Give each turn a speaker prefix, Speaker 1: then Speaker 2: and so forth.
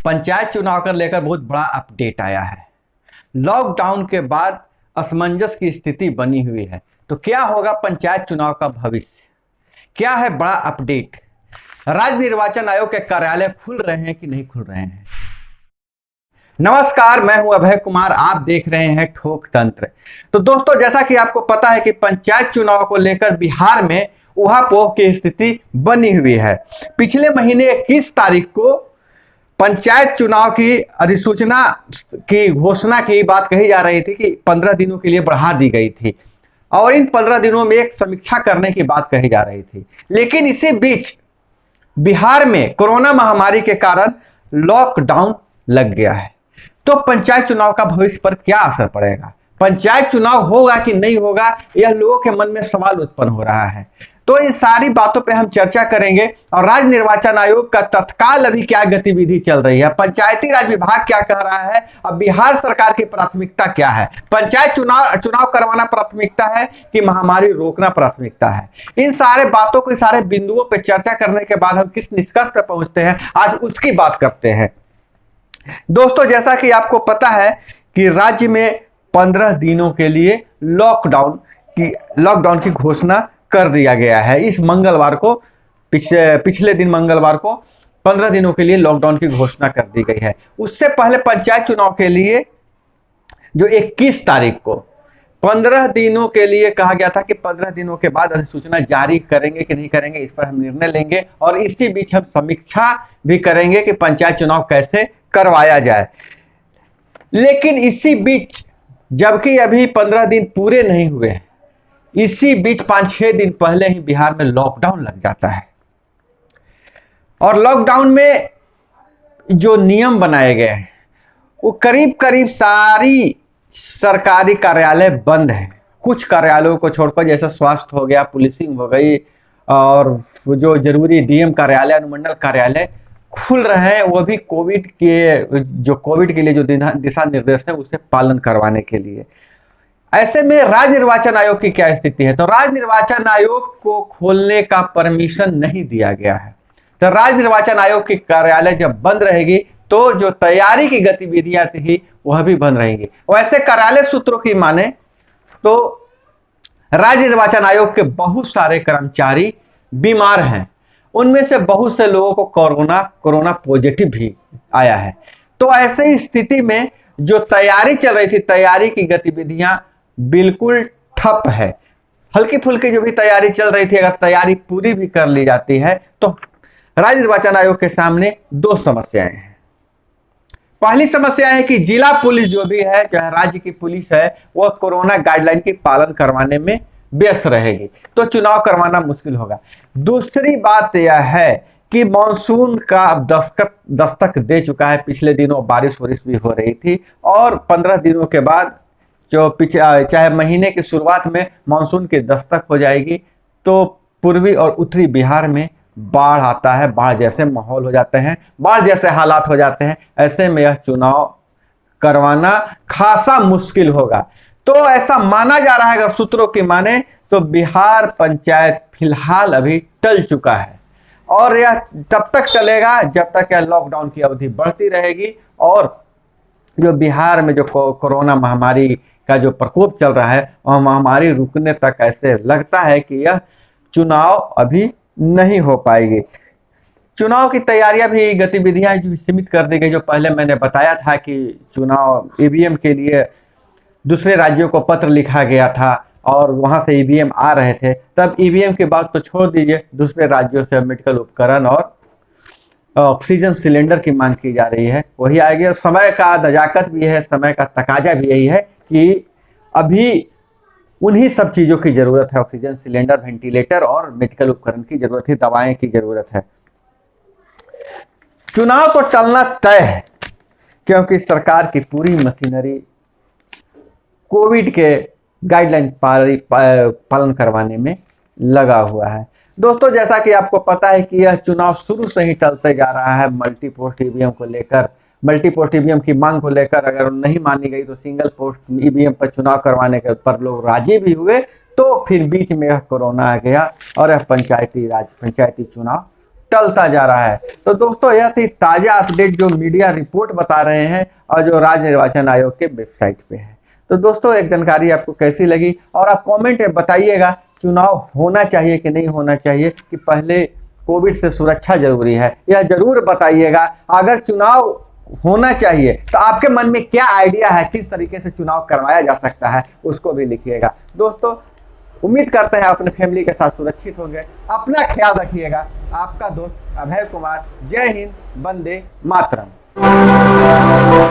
Speaker 1: पंचायत चुनाव को लेकर बहुत बड़ा अपडेट आया है। लॉकडाउन के बाद असमंजस की स्थिति बनी हुई है। तो क्या होगा पंचायत चुनाव का भविष्य? क्या है बड़ा अपडेट? राज्य निर्वाचन आयोग के कार्यालय खुल रहे हैं कि नहीं खुल रहे हैं? नमस्कार, मैं हूं अभय कुमार, आप देख रहे हैं ठोक तंत्र। तो दोस्तों, जैसा कि आपको पता है कि पंचायत चुनाव को लेकर बिहार में ऊहापोह की स्थिति बनी हुई है। पिछले महीने 21 तारीख को पंचायत चुनाव की अधिसूचना की घोषणा की बात कही जा रही थी कि 15 दिनों के लिए बढ़ा दी गई थी और इन 15 दिनों में एक समीक्षा करने की बात कही जा रही थी। लेकिन इसी बीच बिहार में कोरोना महामारी के कारण लॉकडाउन लग गया है। तो पंचायत चुनाव का भविष्य पर क्या असर पड़ेगा? पंचायत चुनाव होगा कि नहीं होगा, यह लोगों के मन में सवाल उत्पन्न हो रहा है। तो इन सारी बातों पे हम चर्चा करेंगे और राज्य निर्वाचन आयोग का तत्काल अभी क्या गतिविधि चल रही है, पंचायती राज विभाग क्या कह रहा है, अब बिहार सरकार की प्राथमिकता क्या है, पंचायत चुनाव करवाना प्राथमिकता है कि महामारी रोकना प्राथमिकता है। इन सारे बातों को, सारे बिंदुओं पर चर्चा करने के बाद हम किस निष्कर्ष पर पहुंचते हैं, आज उसकी बात करते हैं। दोस्तों, जैसा कि आपको पता है कि राज्य में 15 दिनों के लिए लॉकडाउन की घोषणा कर दिया गया है। इस मंगलवार को, पिछले दिन मंगलवार को 15 दिनों के लिए लॉकडाउन की घोषणा कर दी गई है। उससे पहले पंचायत चुनाव के लिए जो 21 तारीख को 15 दिनों के लिए कहा गया था कि 15 दिनों के बाद अधिसूचना जारी करेंगे कि नहीं करेंगे, इस पर हम निर्णय लेंगे और इसी बीच हम समीक्षा भी करेंगे कि पंचायत चुनाव कैसे करवाया जाए। लेकिन इसी बीच, जबकि अभी 15 दिन पूरे नहीं हुए हैं, इसी बीच 5-6 दिन पहले ही बिहार में लॉकडाउन लग जाता है और लॉकडाउन में जो नियम बनाए गए हैं वो करीब करीब सारी सरकारी कार्यालय बंद है। कुछ कार्यालयों को छोड़कर, जैसे स्वास्थ्य हो गया, पुलिसिंग हो गई और जो जरूरी डीएम कार्यालय, अनुमंडल कार्यालय खुल रहे हैं, वो भी कोविड के लिए जो दिशा निर्देश है उसे पालन करवाने के लिए। ऐसे में राज्य निर्वाचन आयोग की क्या स्थिति है? तो राज्य निर्वाचन आयोग को खोलने का परमिशन नहीं दिया गया है। तो राज्य निर्वाचन आयोग की कार्यालय जब बंद रहेगी तो जो तैयारी की गतिविधियां थी वह भी बंद रहेंगी। वैसे कार्यालय सूत्रों की माने तो राज्य निर्वाचन आयोग के बहुत सारे कर्मचारी बीमार हैं, उनमें से बहुत से लोगों को कोरोना पॉजिटिव भी आया है। तो ऐसे स्थिति में जो तैयारी चल रही थी, तैयारी की गतिविधियां बिल्कुल ठप है। हल्की फुल्की जो भी तैयारी चल रही थी, अगर तैयारी पूरी भी कर ली जाती है तो राज्य निर्वाचन आयोग के सामने 2 समस्याएं हैं। पहली समस्या है कि जिला पुलिस जो भी है, चाहे राज्य की पुलिस है, वह कोरोना गाइडलाइन की पालन करवाने में व्यस्त रहेगी, तो चुनाव करवाना मुश्किल होगा। दूसरी बात यह है कि मानसून का अब दस्तक दे चुका है। पिछले दिनों बारिश भी हो रही थी और 15 दिनों के बाद जो चाहे महीने की शुरुआत में मानसून की दस्तक हो जाएगी तो पूर्वी और उत्तरी बिहार में बाढ़ आता है, बाढ़ जैसे माहौल हो जाते हैं, बाढ़ जैसे हालात हो जाते हैं। ऐसे में यह चुनाव करवाना खासा मुश्किल होगा। तो ऐसा माना जा रहा है, अगर सूत्रों की माने तो बिहार पंचायत फिलहाल अभी टल चुका है और यह तब तक चलेगा जब तक यह लॉकडाउन की अवधि बढ़ती रहेगी और जो बिहार में जो कोरोना महामारी का जो प्रकोप चल रहा है वह महामारी रुकने तक ऐसे लगता है कि यह चुनाव अभी नहीं हो पाएगी। चुनाव की तैयारियां भी, गतिविधियां जो सीमित कर दी गई। जो पहले मैंने बताया था कि चुनाव ईवीएम के लिए दूसरे राज्यों को पत्र लिखा गया था और वहां से ईवीएम आ रहे थे, तब ईवीएम की बात तो छोड़ दीजिए, दूसरे राज्यों से मेडिकल उपकरण और ऑक्सीजन सिलेंडर की मांग की जा रही है, वही आएगी। और समय का नजाकत भी है, समय का तकाजा भी यही है कि अभी उन्हीं सब चीज़ों की ज़रूरत है, ऑक्सीजन सिलेंडर, वेंटिलेटर और मेडिकल उपकरण की ज़रूरत है, दवाएं की ज़रूरत है। चुनाव तो टलना तय है क्योंकि सरकार की पूरी मशीनरी कोविड के गाइडलाइन पालन करवाने में लगा हुआ है। दोस्तों, जैसा कि आपको पता है कि यह चुनाव शुरू से ही टलते जा रहा है। मल्टी पोस्ट ईवीएम को लेकर, मल्टी पोस्ट ईवीएम की मांग को लेकर अगर नहीं मानी गई तो सिंगल पोस्ट ईवीएम पर चुनाव करवाने के पर लोग राजी भी हुए, तो फिर बीच में यह कोरोना आ गया और यह पंचायती चुनाव टलता जा रहा है। तो दोस्तों यह थी ताजा अपडेट जो मीडिया रिपोर्ट बता रहे हैं और जो राज्य निर्वाचन आयोग के वेबसाइट पे है। तो दोस्तों एक जानकारी आपको कैसी लगी और आप कमेंट में बताइएगा चुनाव होना चाहिए कि नहीं होना चाहिए, कि पहले कोविड से सुरक्षा जरूरी है, यह जरूर बताइएगा। अगर चुनाव होना चाहिए तो आपके मन में क्या आइडिया है, किस तरीके से चुनाव करवाया जा सकता है, उसको भी लिखिएगा। दोस्तों उम्मीद करते हैं अपने फैमिली के साथ सुरक्षित होंगे। अपना ख्याल रखिएगा। आपका दोस्त अभय कुमार। जय हिंद, वंदे मातरम।